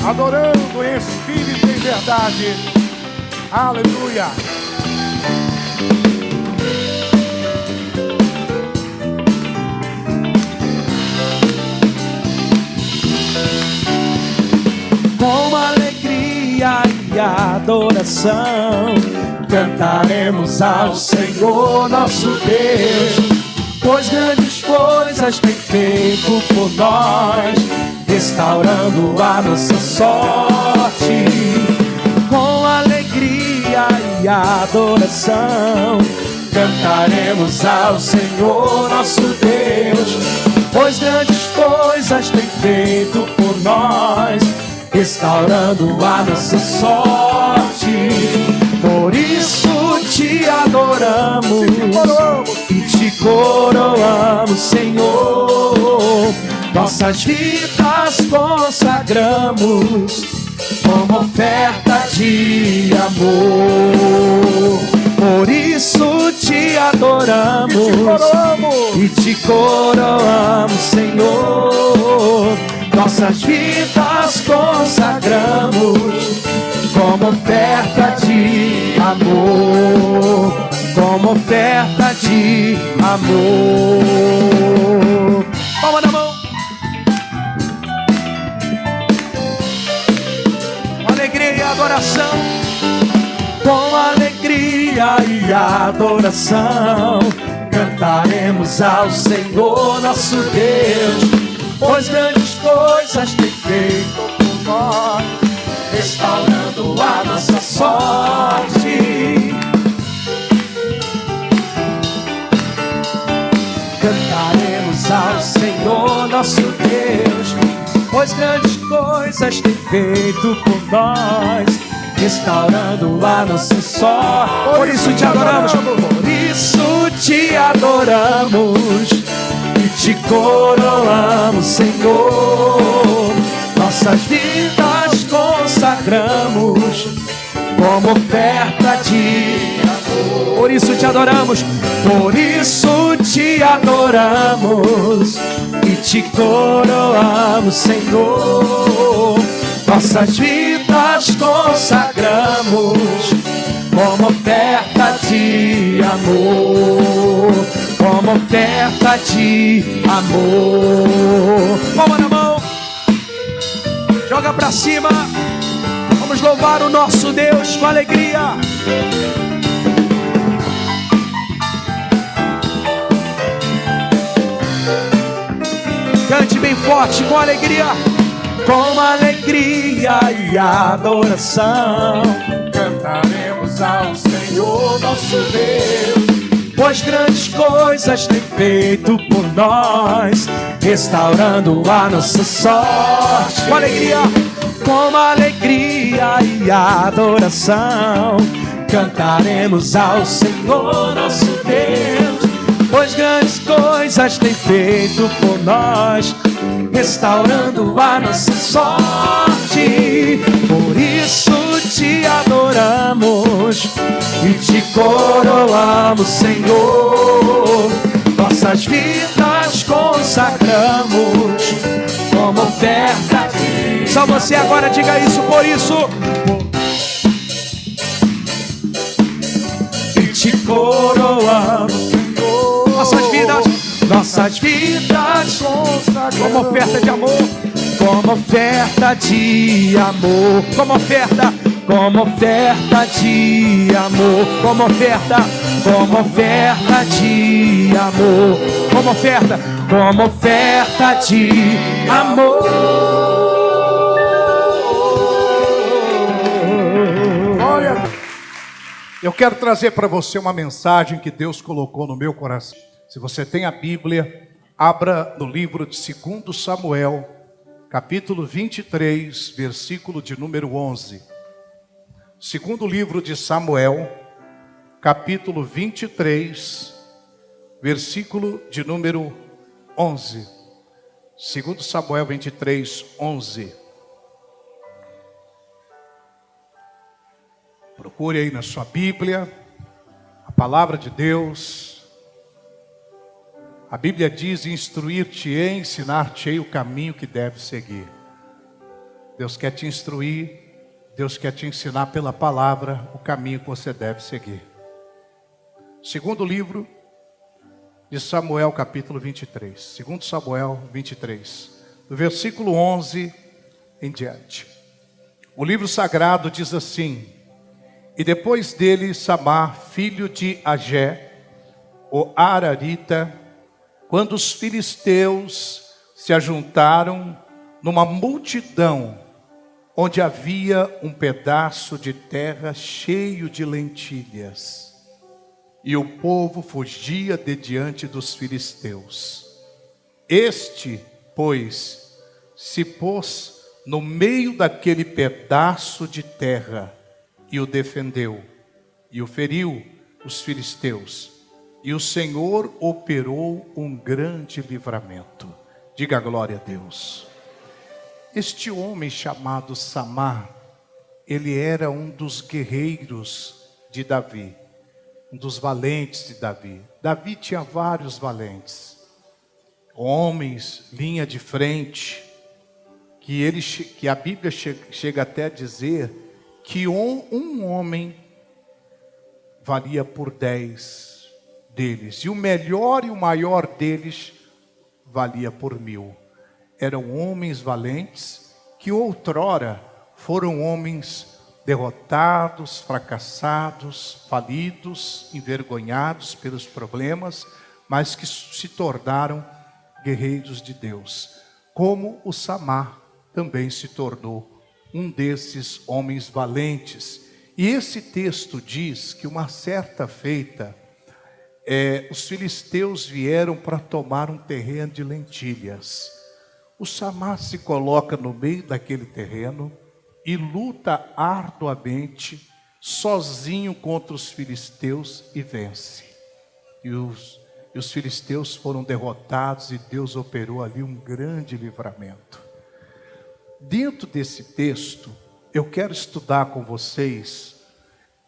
adorando em espírito e em verdade. Aleluia. Com alegria e adoração cantaremos ao Senhor nosso Deus, pois grandes coisas tem feito por nós, restaurando a nossa sorte. Com alegria e adoração cantaremos ao Senhor nosso Deus, pois grandes coisas tem feito por nós, restaurando a nossa sorte. Por isso te adoramos e te coroamos, Senhor. Nossas vidas consagramos como oferta de amor. Por isso te adoramos e te coroamos, Senhor. Nossas vidas consagramos como oferta de amor, como oferta de amor. Palma na mão. Com alegria e adoração, com alegria e adoração cantaremos ao Senhor nosso Deus, pois grandes coisas tem feito por nós, restaurando a nossa sorte. Cantaremos ao Senhor nosso Deus, pois grandes coisas tem feito por nós, restaurando a nossa sorte. Por isso te adoramos, por isso te adoramos e te coroamos, Senhor. Nossas vidas consagramos como oferta de amor. Por isso te adoramos, por isso te adoramos e te coroamos, Senhor. Nossas vidas consagramos como oferta de amor, como oferta de amor. Palma na mão, joga pra cima. Vamos louvar o nosso Deus com alegria. Cante bem forte, com alegria. Com alegria e adoração cantaremos ao Senhor nosso Deus, pois grandes coisas tem feito por nós, restaurando a nossa sorte. Com alegria, com alegria e adoração cantaremos ao Senhor nosso Deus, pois grandes coisas tem feito por nós, restaurando a nossa sorte. Por isso te adoramos e te coroamos, Senhor. Nossas vidas consagramos como oferta de... Só você agora diga isso, por isso. E te coroamos, Senhor. Nossas vidas como oferta de amor, como oferta de amor, como oferta de amor, como oferta de amor, como oferta de amor. Olha, eu quero trazer para você uma mensagem que Deus colocou no meu coração. Se você tem a Bíblia, abra no livro de 2 Samuel, capítulo 23, versículo de número 11. Segundo livro de Samuel, capítulo 23, versículo de número 11. Segundo Samuel 23, 11. Procure aí na sua Bíblia, a palavra de Deus. A Bíblia diz: instruir-te-ei, ensinar-te-ei o caminho que deve seguir. Deus quer te instruir, Deus quer te ensinar pela palavra o caminho que você deve seguir. Segundo livro de Samuel, capítulo 23. Segundo Samuel 23, do versículo 11 em diante. O livro sagrado diz assim: e depois dele Samar, filho de Agé, o Ararita, quando os filisteus se ajuntaram numa multidão, onde havia um pedaço de terra cheio de lentilhas, e o povo fugia de diante dos filisteus. Este, pois, se pôs no meio daquele pedaço de terra, e o defendeu, e o feriu os filisteus, e o Senhor operou um grande livramento. Diga glória a Deus. Este homem chamado Samar, ele era um dos guerreiros de Davi, um dos valentes de Davi. Davi tinha vários valentes, homens, linha de frente, que a Bíblia chega até a dizer que um homem valia por 10 deles, e o melhor e o maior deles valia por 1000. Eram homens valentes, que outrora foram homens derrotados, fracassados, falidos, envergonhados pelos problemas, mas que se tornaram guerreiros de Deus, como o Samar também se tornou um desses homens valentes. E esse texto diz que uma certa feita, os filisteus vieram para tomar um terreno de lentilhas. O Samar se coloca no meio daquele terreno e luta arduamente, sozinho contra os filisteus, e vence. E os filisteus foram derrotados, e Deus operou ali um grande livramento. Dentro desse texto, eu quero estudar com vocês,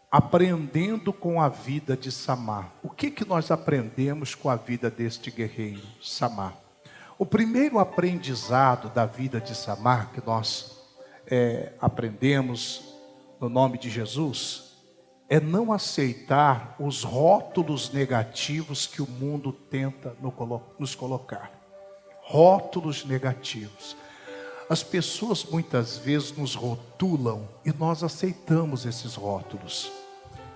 aprendendo com a vida de Samar. O que nós aprendemos com a vida deste guerreiro, Samar? O primeiro aprendizado da vida de Samar, que nós aprendemos no nome de Jesus, é não aceitar os rótulos negativos que o mundo tenta nos colocar. Rótulos negativos. As pessoas muitas vezes nos rotulam e nós aceitamos esses rótulos.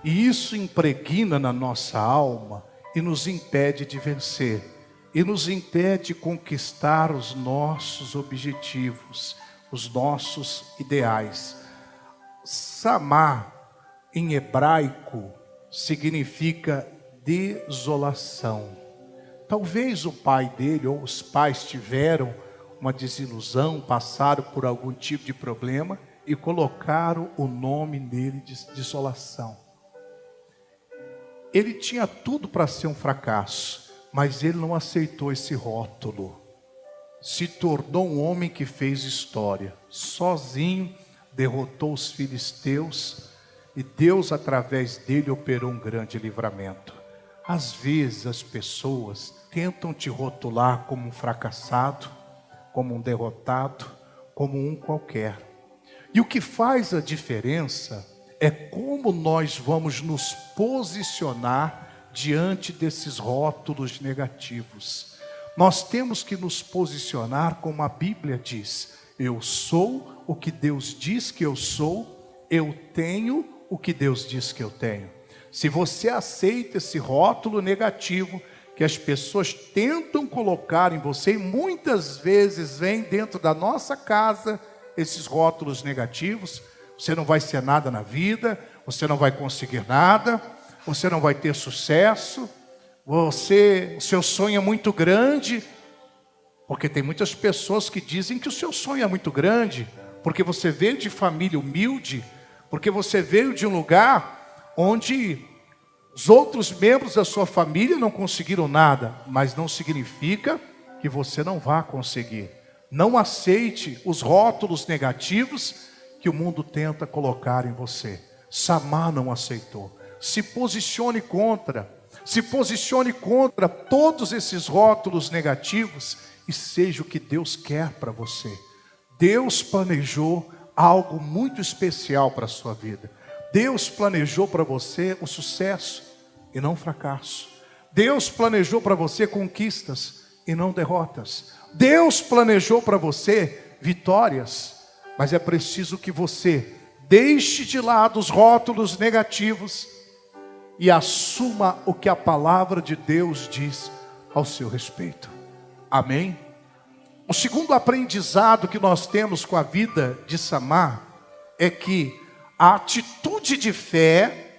E isso impregna na nossa alma e nos impede de vencer. E nos impede de conquistar os nossos objetivos, os nossos ideais. Samar, em hebraico, significa desolação. Talvez o pai dele ou os pais tiveram uma desilusão, passaram por algum tipo de problema e colocaram o nome nele de desolação. Ele tinha tudo para ser um fracasso, mas ele não aceitou esse rótulo. Se tornou um homem que fez história. Sozinho derrotou os filisteus e Deus, através dele, operou um grande livramento. Às vezes as pessoas tentam te rotular como um fracassado, como um derrotado, como um qualquer. E o que faz a diferença é como nós vamos nos posicionar diante desses rótulos negativos. Nós temos que nos posicionar como a Bíblia diz: eu sou o que Deus diz que eu sou, eu tenho o que Deus diz que eu tenho. Se você aceita esse rótulo negativo que as pessoas tentam colocar em você, e muitas vezes vem dentro da nossa casa esses rótulos negativos: você não vai ser nada na vida, você não vai conseguir nada, você não vai ter sucesso, o seu sonho é muito grande. Porque tem muitas pessoas que dizem que o seu sonho é muito grande, porque você veio de família humilde, porque você veio de um lugar onde os outros membros da sua família não conseguiram nada, mas não significa que você não vá conseguir. Não aceite os rótulos negativos que o mundo tenta colocar em você. Samar não aceitou. Se posicione contra todos esses rótulos negativos e seja o que Deus quer para você. Deus planejou algo muito especial para a sua vida. Deus planejou para você o sucesso e não fracasso. Deus planejou para você conquistas e não derrotas. Deus planejou para você vitórias, mas é preciso que você deixe de lado os rótulos negativos e assuma o que a palavra de Deus diz ao seu respeito. Amém? O segundo aprendizado que nós temos com a vida de Samar é que a atitude de fé,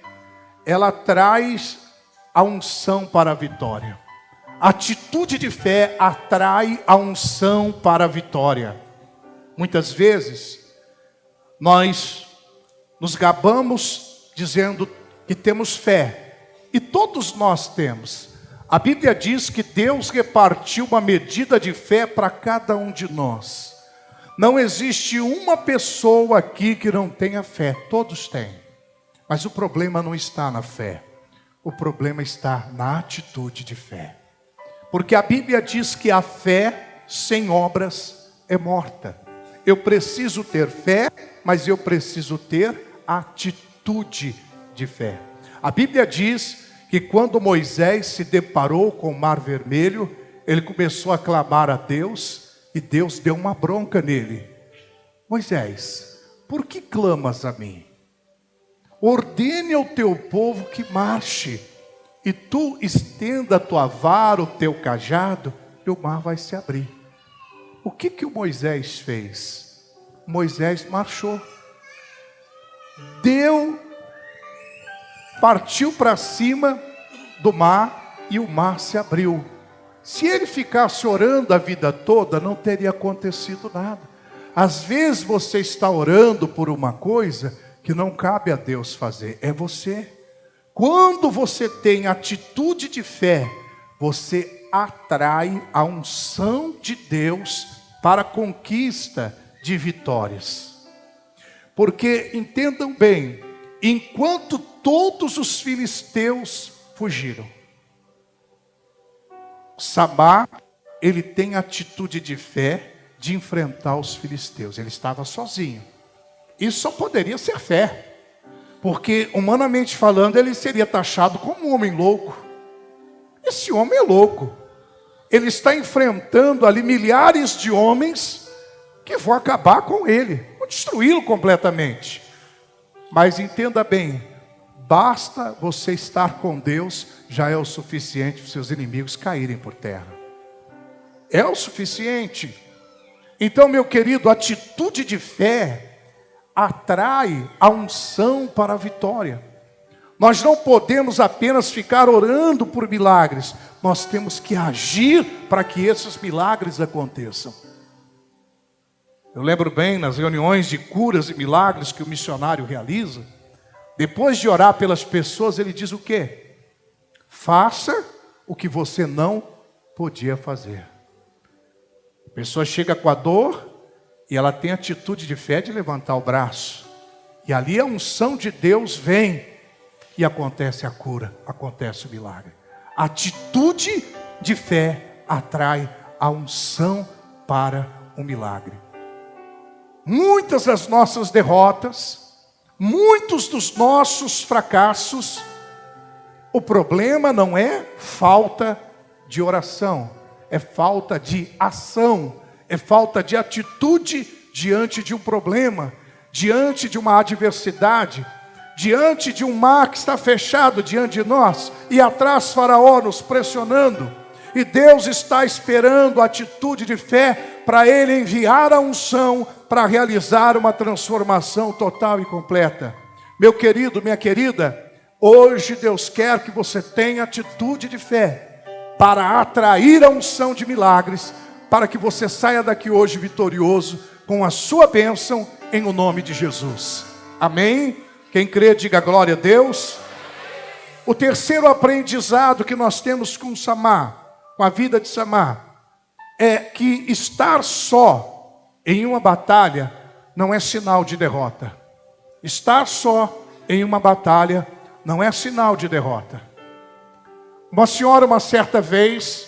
ela traz a unção para a vitória. A atitude de fé atrai a unção para a vitória. Muitas vezes, nós nos gabamos dizendo que temos fé, e todos nós temos. A Bíblia diz que Deus repartiu uma medida de fé para cada um de nós. Não existe uma pessoa aqui que não tenha fé, todos têm. Mas o problema não está na fé, o problema está na atitude de fé. Porque a Bíblia diz que a fé sem obras é morta. Eu preciso ter fé, mas eu preciso ter atitude de fé. A Bíblia diz que quando Moisés se deparou com o Mar Vermelho, ele começou a clamar a Deus, e Deus deu uma bronca nele. Moisés, por que clamas a mim? Ordene ao teu povo que marche, e tu estenda a tua vara, o teu cajado, e o mar vai se abrir. O que o Moisés fez? Moisés marchou. Partiu para cima do mar e o mar se abriu. Se ele ficasse orando a vida toda, não teria acontecido nada. Às vezes você está orando por uma coisa que não cabe a Deus fazer, é você. Quando você tem atitude de fé, você atrai a unção de Deus para a conquista de vitórias. Porque, entendam bem, enquanto todos os filisteus fugiram, Samar, ele tem atitude de fé de enfrentar os filisteus. Ele estava sozinho. Isso só poderia ser fé. Porque, humanamente falando, ele seria taxado como um homem louco. Esse homem é louco. Ele está enfrentando ali milhares de homens que vão acabar com ele, vão destruí-lo completamente. Mas entenda bem, basta você estar com Deus, já é o suficiente para os seus inimigos caírem por terra. É o suficiente. Então, meu querido, a atitude de fé atrai a unção para a vitória. Nós não podemos apenas ficar orando por milagres, nós temos que agir para que esses milagres aconteçam. Eu lembro bem nas reuniões de curas e milagres que o missionário realiza, depois de orar pelas pessoas, ele diz o quê? Faça o que você não podia fazer. A pessoa chega com a dor e ela tem atitude de fé de levantar o braço. E ali a unção de Deus vem e acontece a cura, acontece o milagre. A atitude de fé atrai a unção para o milagre. Muitas das nossas derrotas, muitos dos nossos fracassos, o problema não é falta de oração, é falta de ação, é falta de atitude diante de um problema, diante de uma adversidade, diante de um mar que está fechado diante de nós, e atrás Faraó nos pressionando, e Deus está esperando a atitude de fé para Ele enviar a unção para realizar uma transformação total e completa. Meu querido, minha querida, hoje Deus quer que você tenha atitude de fé para atrair a unção de milagres, para que você saia daqui hoje vitorioso com a sua bênção em o nome de Jesus. Amém? Quem crê, diga glória a Deus. O terceiro aprendizado que nós temos com Samar, com a vida de Samar, é que estar só em uma batalha não é sinal de derrota. Estar só em uma batalha não é sinal de derrota. Uma senhora, uma certa vez,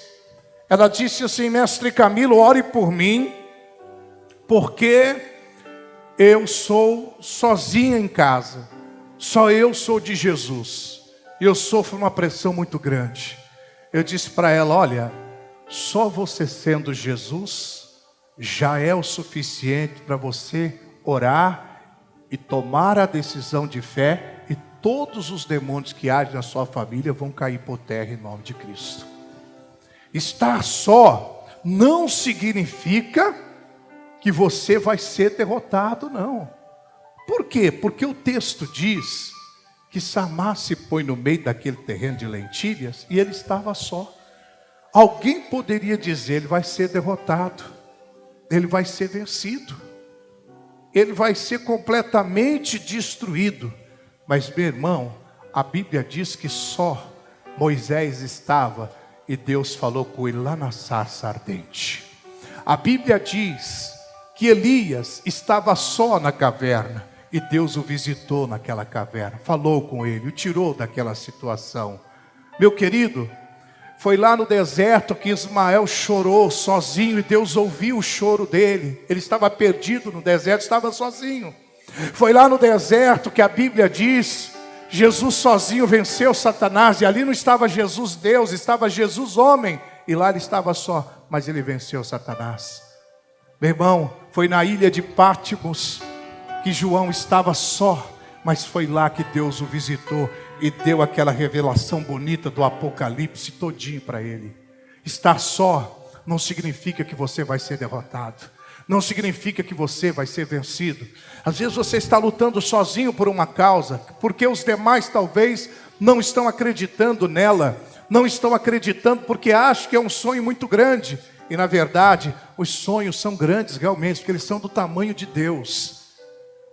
ela disse assim: mestre Camilo, ore por mim, porque eu sou sozinha em casa, só eu sou de Jesus, e eu sofro uma pressão muito grande. Eu disse para ela: olha, só você sendo Jesus já é o suficiente para você orar e tomar a decisão de fé, e todos os demônios que agem na sua família vão cair por terra em nome de Cristo. Estar só não significa que você vai ser derrotado, não. Por quê? Porque o texto diz que Samar se põe no meio daquele terreno de lentilhas e ele estava só. Alguém poderia dizer: ele vai ser derrotado, ele vai ser vencido, ele vai ser completamente destruído. Mas, meu irmão, a Bíblia diz que só Moisés estava e Deus falou com ele lá na sarça ardente. A Bíblia diz que Elias estava só na caverna e Deus o visitou naquela caverna, falou com ele, o tirou daquela situação. Meu querido, foi lá no deserto que Ismael chorou sozinho e Deus ouviu o choro dele. Ele estava perdido no deserto, estava sozinho. Foi lá no deserto que a Bíblia diz: Jesus sozinho venceu Satanás, e ali não estava Jesus Deus, estava Jesus homem, e lá ele estava só, mas ele venceu Satanás. Meu irmão, foi na ilha de Pátimos que João estava só, mas foi lá que Deus o visitou e deu aquela revelação bonita do Apocalipse todinho para ele. Estar só não significa que você vai ser derrotado, não significa que você vai ser vencido. Às vezes você está lutando sozinho por uma causa, porque os demais talvez não estão acreditando nela, não estão acreditando porque acham que é um sonho muito grande. E na verdade, os sonhos são grandes realmente, porque eles são do tamanho de Deus.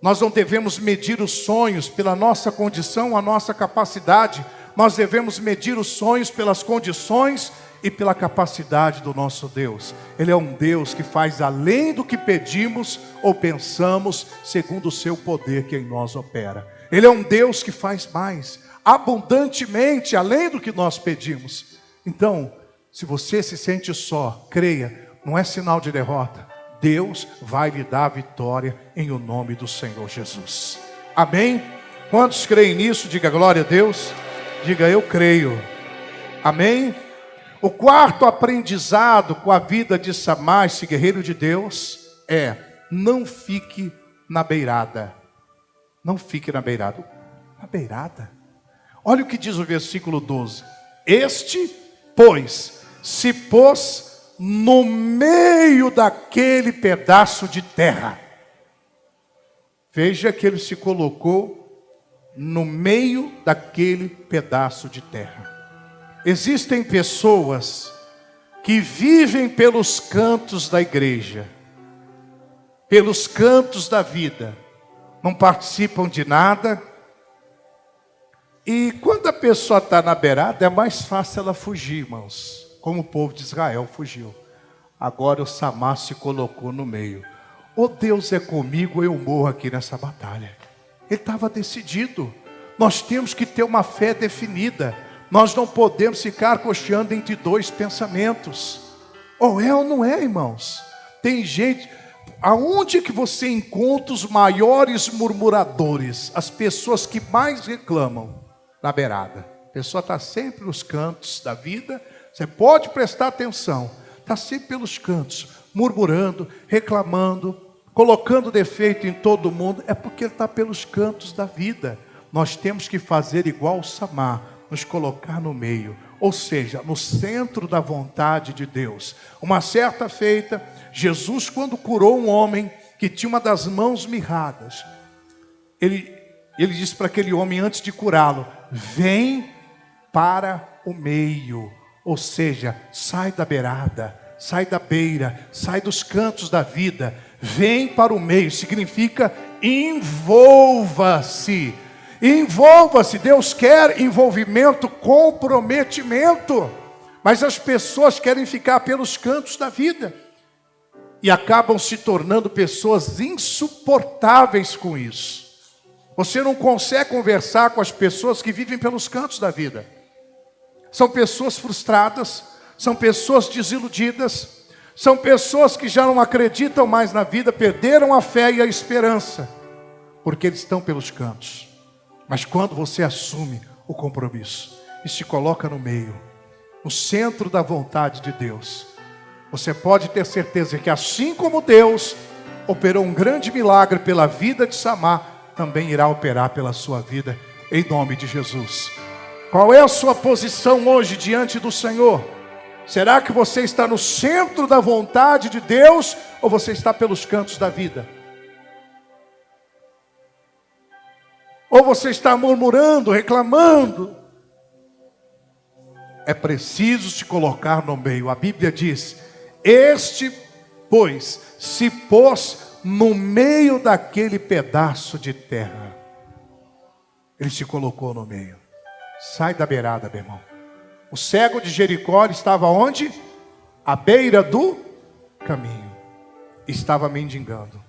Nós não devemos medir os sonhos pela nossa condição, a nossa capacidade. Nós devemos medir os sonhos pelas condições e pela capacidade do nosso Deus. Ele é um Deus que faz além do que pedimos ou pensamos, segundo o seu poder que em nós opera. Ele é um Deus que faz mais, abundantemente, além do que nós pedimos. Então, se você se sente só, creia, não é sinal de derrota. Deus vai lhe dar a vitória em o nome do Senhor Jesus. Amém? Quantos creem nisso? Diga glória a Deus. Diga: eu creio. Amém? O quarto aprendizado com a vida de Samar, esse guerreiro de Deus, é: não fique na beirada. Não fique na beirada. Na beirada? Olha o que diz o versículo 12. Este, pois, se pôs no meio daquele pedaço de terra. Veja que ele se colocou no meio daquele pedaço de terra. Existem pessoas que vivem pelos cantos da igreja, pelos cantos da vida, não participam de nada. E quando a pessoa está na beirada, é mais fácil ela fugir, irmãos, como o povo de Israel fugiu. Agora o Samar se colocou no meio. Ou Deus é comigo, ou eu morro aqui nessa batalha. Ele estava decidido. Nós temos que ter uma fé definida. Nós não podemos ficar cocheando entre dois pensamentos. Ou é ou não é, irmãos? Tem gente... Aonde que você encontra os maiores murmuradores? As pessoas que mais reclamam? Na beirada. A pessoa está sempre nos cantos da vida. Você pode prestar atenção. Está sempre pelos cantos, murmurando, reclamando, colocando defeito em todo mundo. É porque ele está pelos cantos da vida. Nós temos que fazer igual o Samar, nos colocar no meio, ou seja, no centro da vontade de Deus. Uma certa feita, Jesus, quando curou um homem que tinha uma das mãos mirradas, ele disse para aquele homem, antes de curá-lo: vem para o meio. Ou seja, sai da beirada, sai da beira, sai dos cantos da vida, vem para o meio. Significa envolva-se. Envolva-se. Deus quer envolvimento, comprometimento. Mas as pessoas querem ficar pelos cantos da vida e acabam se tornando pessoas insuportáveis com isso. Você não consegue conversar com as pessoas que vivem pelos cantos da vida. São pessoas frustradas, são pessoas desiludidas, São pessoas que já não acreditam mais na vida, perderam a fé e a esperança, porque eles estão pelos cantos. Mas quando você assume o compromisso e se coloca no meio, no centro da vontade de Deus, você pode ter certeza que assim como Deus operou um grande milagre pela vida de Samar, também irá operar pela sua vida, em nome de Jesus. Qual é a sua posição hoje diante do Senhor? Será que você está no centro da vontade de Deus ou você está pelos cantos da vida? Ou você está murmurando, reclamando? É preciso se colocar no meio. A Bíblia diz: este, pois, se pôs no meio daquele pedaço de terra. Ele se colocou no meio. Sai da beirada, meu irmão. O cego de Jericó estava onde? À beira do caminho. Estava mendigando.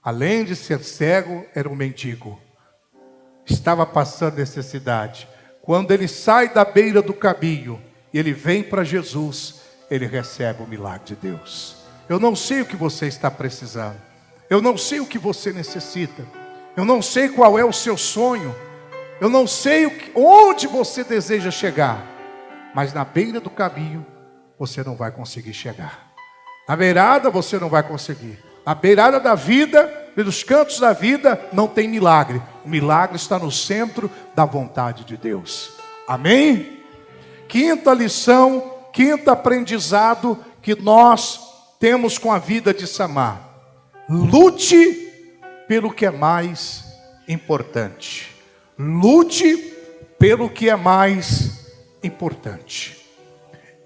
Além de ser cego, era um mendigo. Estava passando necessidade. Quando ele sai da beira do caminho e ele vem para Jesus, ele recebe o milagre de Deus. Eu não sei o que você está precisando. Eu não sei o que você necessita. Eu não sei qual é o seu sonho. Eu não sei onde você deseja chegar. Mas na beira do caminho, você não vai conseguir chegar. Na beirada, você não vai conseguir. Na beirada da vida, pelos cantos da vida, não tem milagre. O milagre está no centro da vontade de Deus. Amém? Quinta lição, quinto aprendizado que nós temos com a vida de Samar. Lute pelo que é mais importante. Lute pelo que é mais importante.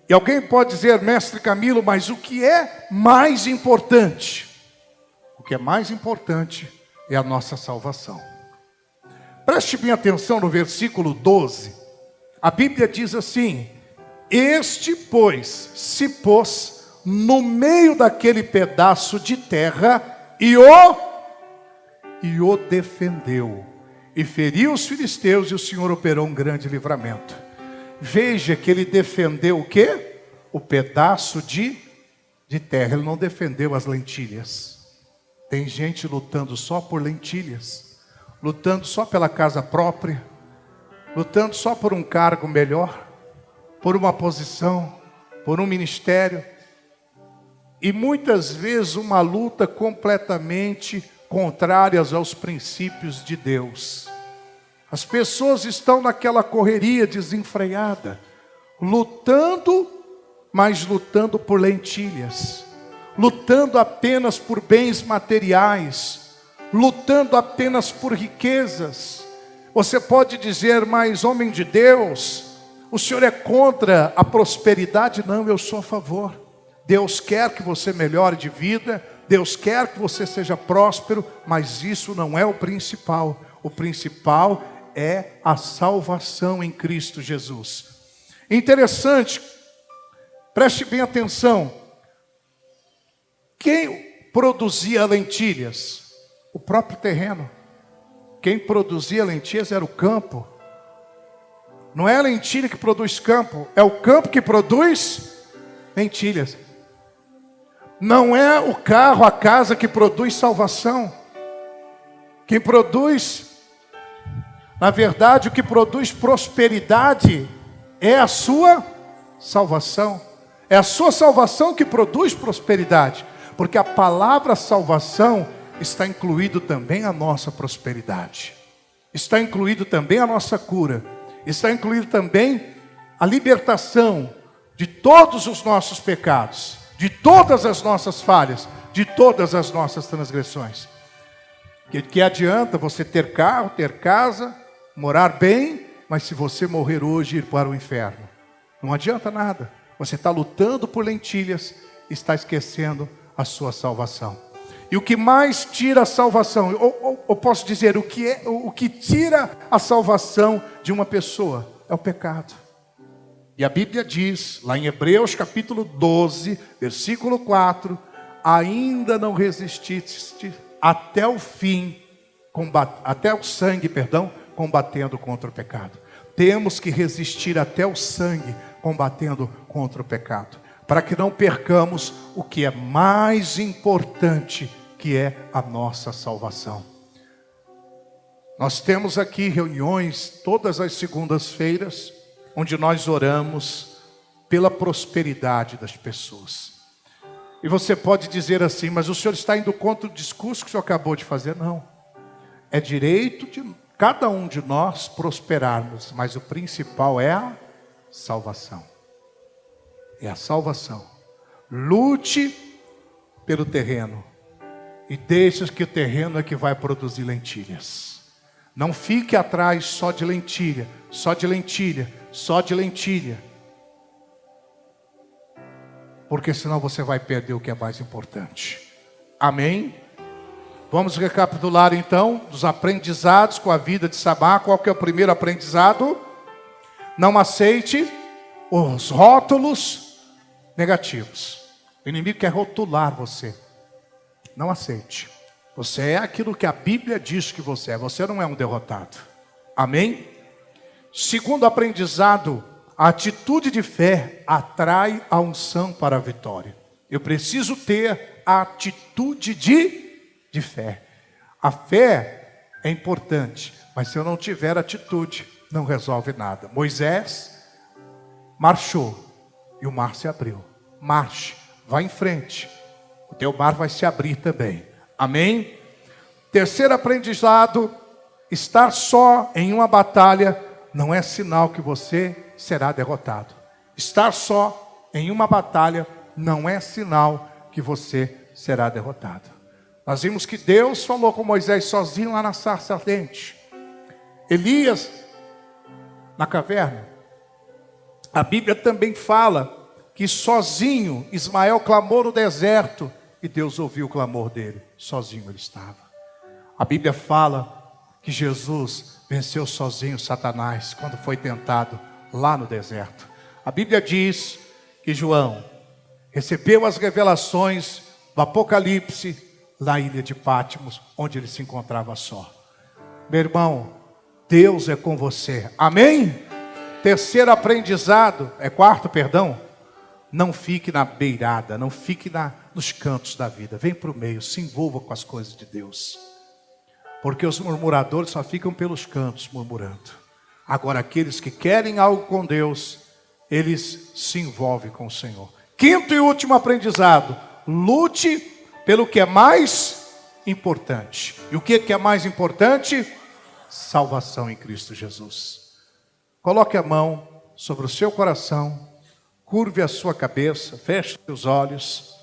E alguém pode dizer: mestre Camilo, mas o que é mais importante? O que é mais importante é a nossa salvação. Preste bem atenção no versículo 12. A Bíblia diz assim: este, pois, se pôs no meio daquele pedaço de terra e o defendeu. E feriu os filisteus, e o Senhor operou um grande livramento. Veja que ele defendeu o quê? O pedaço de terra. Ele não defendeu as lentilhas. Tem gente lutando só por lentilhas, lutando só pela casa própria, lutando só por um cargo melhor, por uma posição, por um ministério. E muitas vezes uma luta completamente contrárias aos princípios de Deus. As pessoas estão naquela correria desenfreada, lutando, mas lutando por lentilhas, lutando apenas por bens materiais, lutando apenas por riquezas. Você pode dizer: mas homem de Deus, o senhor é contra a prosperidade? Não, eu sou a favor. Deus quer que você melhore de vida, Deus quer que você seja próspero, mas isso não é o principal. O principal é a salvação em Cristo Jesus. Interessante, preste bem atenção. Quem produzia lentilhas? O próprio terreno. Quem produzia lentilhas era o campo. Não é a lentilha que produz campo, é o campo que produz lentilhas. Não é o carro, a casa que produz salvação. Quem produz, na verdade, o que produz prosperidade é a sua salvação. É a sua salvação que produz prosperidade. Porque a palavra salvação está incluído também a nossa prosperidade. Está incluído também a nossa cura. Está incluído também a libertação de todos os nossos pecados, de todas as nossas falhas, de todas as nossas transgressões. Que adianta você ter carro, ter casa, morar bem, mas se você morrer hoje, ir para o inferno? Não adianta nada. Você está lutando por lentilhas, está esquecendo a sua salvação. E o que mais tira a salvação, ou posso dizer, o que tira a salvação de uma pessoa é o pecado. E a Bíblia diz, lá em Hebreus capítulo 12, versículo 4, ainda não resististe até o fim, até o sangue, combatendo contra o pecado. Temos que resistir até o sangue, combatendo contra o pecado. para que não percamos o que é mais importante, que é a nossa salvação. Nós temos aqui reuniões todas as segundas-feiras, onde nós oramos pela prosperidade das pessoas. E você pode dizer assim, mas o senhor está indo contra o discurso que o senhor acabou de fazer? Não. É direito de cada um de nós prosperarmos, mas o principal é a salvação. É a salvação. Lute pelo terreno e deixe que o terreno é que vai produzir lentilhas. Não fique atrás só de lentilha, só de lentilha, só de lentilha. Porque senão você vai perder o que é mais importante. Amém? Vamos recapitular então dos aprendizados com a vida de Samar. Qual que é o primeiro aprendizado? Não aceite os rótulos negativos. O inimigo quer rotular você. Não aceite. Você é aquilo que a Bíblia diz que você é. Você não é um derrotado. Amém? Segundo aprendizado, a atitude de fé atrai a unção para a vitória. Eu preciso ter a atitude de fé. A fé é importante, mas se eu não tiver atitude, não resolve nada. Moisés marchou e o mar se abriu. Marche, vá em frente. O teu mar vai se abrir também. Amém? Terceiro aprendizado, estar só em uma batalha não é sinal que você será derrotado. Estar só em uma batalha não é sinal que você será derrotado. Nós vimos que Deus falou com Moisés sozinho lá na sarça ardente. Elias na caverna. A Bíblia também fala que sozinho Ismael clamou no deserto e Deus ouviu o clamor dele. Sozinho ele estava. A Bíblia fala que Jesus venceu sozinho Satanás quando foi tentado lá no deserto. A Bíblia diz que João recebeu as revelações do Apocalipse na ilha de Patmos, onde ele se encontrava só. Meu irmão, Deus é com você. Amém? Terceiro aprendizado, quarto, perdão. Não fique na beirada, não fique nos cantos da vida. Vem para o meio, se envolva com as coisas de Deus. Porque os murmuradores só ficam pelos cantos murmurando. Agora aqueles que querem algo com Deus, eles se envolvem com o Senhor. Quinto e último aprendizado. Lute pelo que é mais importante. E o que é mais importante? Salvação em Cristo Jesus. Coloque a mão sobre o seu coração. Curve a sua cabeça. Feche os olhos.